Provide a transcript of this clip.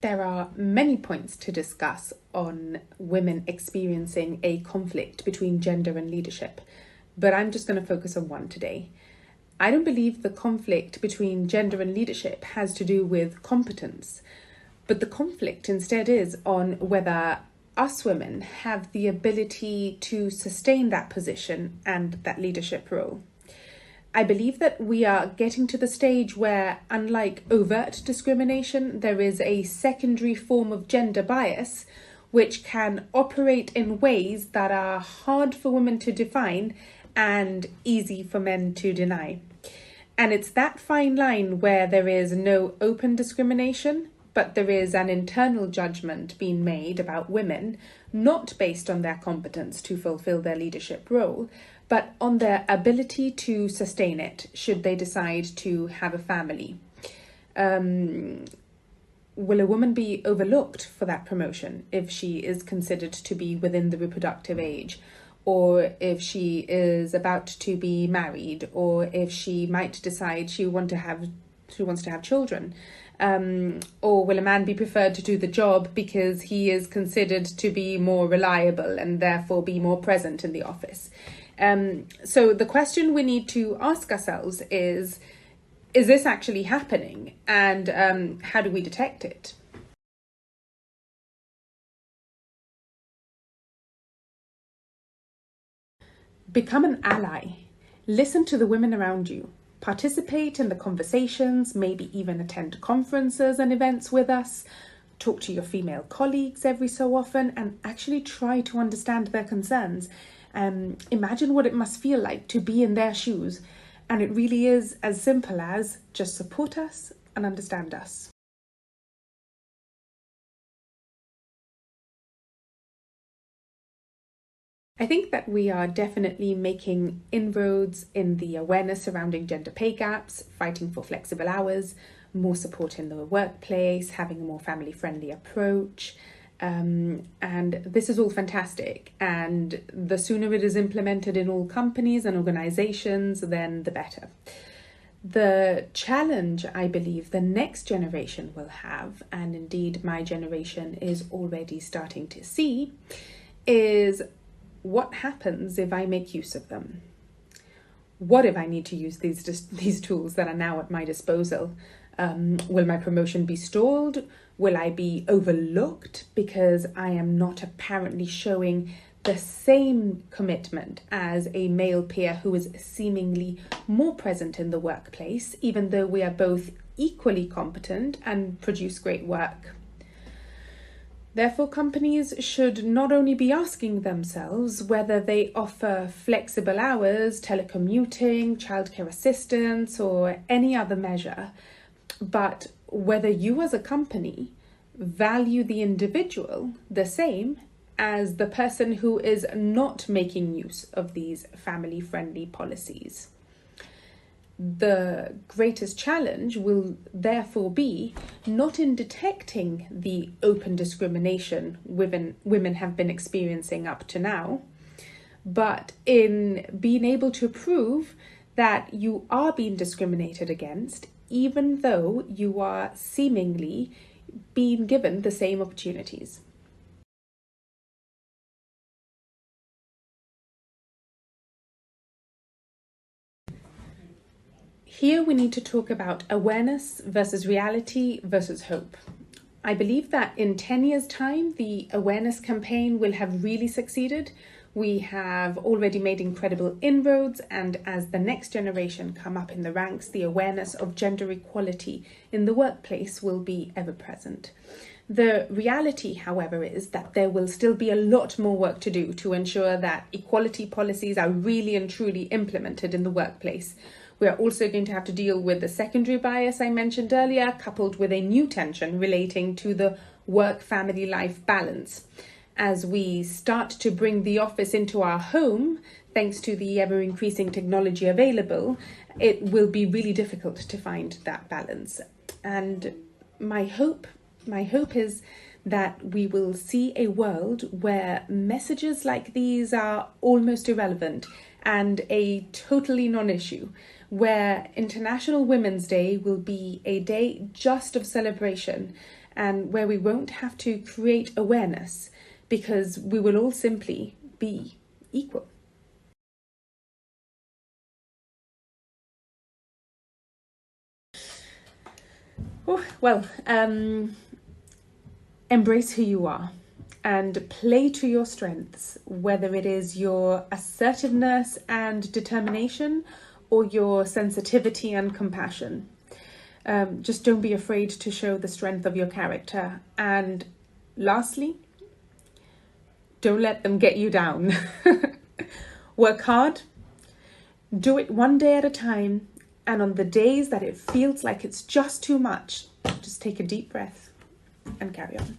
There are many points to discuss on women experiencing a conflict between gender and leadership, but I'm just going to focus on one today. I don't believe the conflict between gender and leadership has to do with competence, but the conflict instead is on whether us women have the ability to sustain that position and that leadership role. I believe that we are getting to the stage where, unlike overt discrimination, there is a secondary form of gender bias which can operate in ways that are hard for women to define and easy for men to deny. And it's that fine line where there is no open discrimination, but there is an internal judgment being made about women, not based on their competence to fulfill their leadership role, but on their ability to sustain it should they decide to have a family. Will a woman be overlooked for that promotion if she is considered to be within the reproductive age, or if she is about to be married, or if she might decide she wants to have children? Or will a man be preferred to do the job because he is considered to be more reliable and therefore be more present in the office? So the question we need to ask ourselves is this actually happening? And how do we detect it? Become an ally. Listen to the women around you. Participate in the conversations, maybe even attend conferences and events with us. Talk to your female colleagues every so often and actually try to understand their concerns. Imagine what it must feel like to be in their shoes. And it really is as simple as just support us and understand us. I think that we are definitely making inroads in the awareness surrounding gender pay gaps, fighting for flexible hours, more support in the workplace, having a more family-friendly approach. And this is all fantastic. And the sooner it is implemented in all companies and organizations, then the better. The challenge, I believe, the next generation will have, and indeed my generation is already starting to see, is what happens if I make use of them? What if I need to use these tools that are now at my disposal? Will my promotion be stalled? Will I be overlooked because I am not apparently showing the same commitment as a male peer who is seemingly more present in the workplace, even though we are both equally competent and produce great work? Therefore, companies should not only be asking themselves whether they offer flexible hours, telecommuting, childcare assistance, or any other measure, but whether you as a company value the individual the same as the person who is not making use of these family-friendly policies. The greatest challenge will therefore be not in detecting the open discrimination women have been experiencing up to now, but in being able to prove that you are being discriminated against, even though you are seemingly being given the same opportunities. Here we need to talk about awareness versus reality versus hope. I believe that in 10 years' time, the awareness campaign will have really succeeded. We have already made incredible inroads, and as the next generation come up in the ranks, the awareness of gender equality in the workplace will be ever present. The reality, however, is that there will still be a lot more work to do to ensure that equality policies are really and truly implemented in the workplace. We are also going to have to deal with the secondary bias I mentioned earlier, coupled with a new tension relating to the work-family life balance. As we start to bring the office into our home, thanks to the ever-increasing technology available, it will be really difficult to find that balance. And my hope is that we will see a world where messages like these are almost irrelevant and a totally non-issue, where International Women's Day will be a day just of celebration, and where we won't have to create awareness because we will all simply be equal. Embrace who you are and play to your strengths, whether it is your assertiveness and determination or your sensitivity and compassion. Just don't be afraid to show the strength of your character. And lastly, don't let them get you down. Work hard, do it one day at a time, and on the days that it feels like it's just too much, just take a deep breath and carry on.